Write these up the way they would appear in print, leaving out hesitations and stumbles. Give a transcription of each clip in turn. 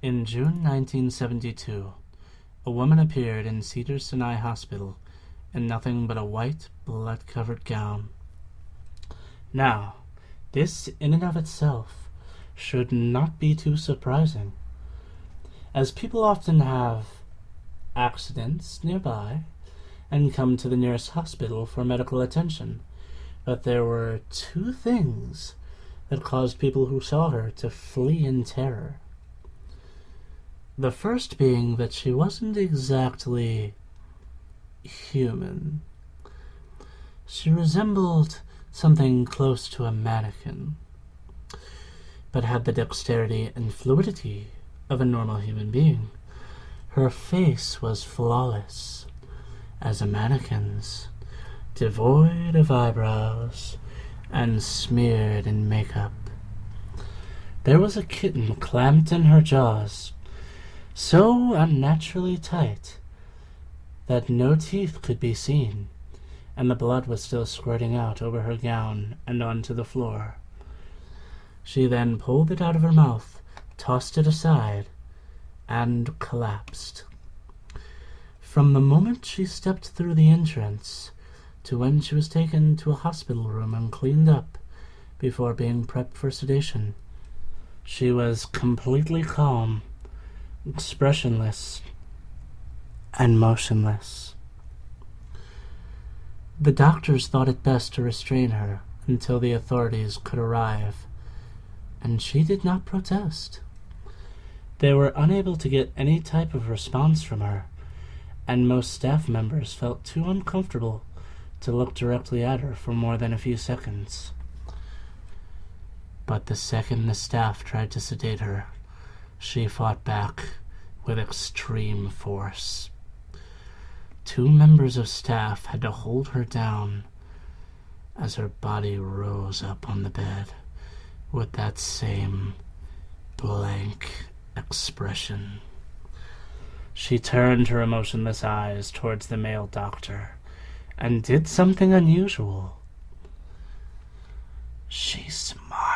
In June 1972, a woman appeared in Cedars-Sinai Hospital in nothing but a white, blood-covered gown. Now, this in and of itself should not be too surprising, as people often have accidents nearby and come to the nearest hospital for medical attention. But there were two things that caused people who saw her to flee in terror. The first being that she wasn't exactly human. She resembled something close to a mannequin, but had the dexterity and fluidity of a normal human being. Her face was flawless as a mannequin's, devoid of eyebrows and smeared in makeup. There was a kitten clamped in her jaws, so unnaturally tight that no teeth could be seen, and the blood was still squirting out over her gown and onto the floor. She then pulled it out of her mouth, tossed it aside, and collapsed. From the moment she stepped through the entrance to when she was taken to a hospital room and cleaned up before being prepped for sedation, she was completely calm, expressionless, and motionless. The doctors thought it best to restrain her until the authorities could arrive, and she did not protest. They were unable to get any type of response from her, and most staff members felt too uncomfortable to look directly at her for more than a few seconds. But the second the staff tried to sedate her, she fought back with extreme force. Two members of staff had to hold her down as her body rose up on the bed with that same blank expression. She turned her emotionless eyes towards the male doctor and did something unusual. She smiled.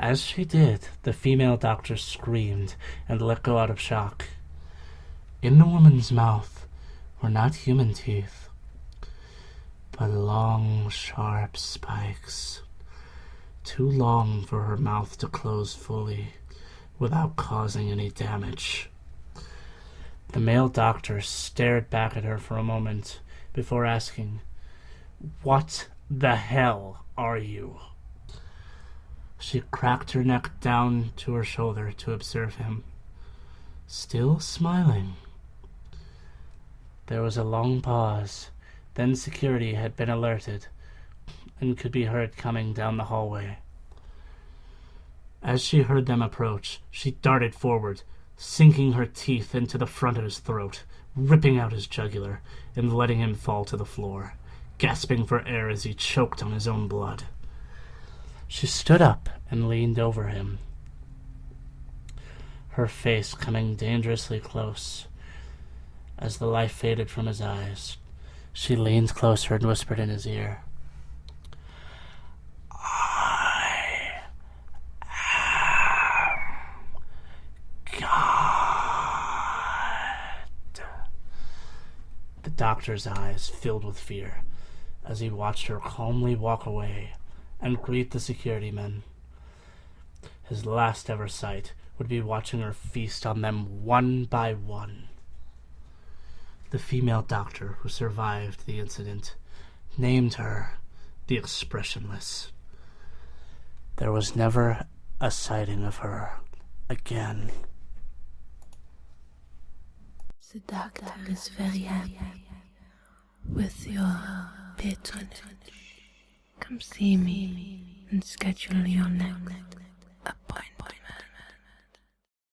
As she did, the female doctor screamed and let go out of shock. In the woman's mouth were not human teeth, but long, sharp spikes, too long for her mouth to close fully without causing any damage. The male doctor stared back at her for a moment before asking, "What the hell are you?" She cracked her neck down to her shoulder to observe him, still smiling. There was a long pause. Then security had been alerted and could be heard coming down the hallway. As she heard them approach, she darted forward, sinking her teeth into the front of his throat, ripping out his jugular and letting him fall to the floor, gasping for air as he choked on his own blood. She stood up and leaned over him, her face coming dangerously close. As the life faded from his eyes, she leaned closer and whispered in his ear, "I am God." The doctor's eyes filled with fear as he watched her calmly walk away and greet the security men. His last ever sight would be watching her feast on them one by one. The female doctor who survived the incident named her the Expressionless. There was never a sighting of her again. The doctor is very happy with your patronage. Come see me and schedule your next appointment.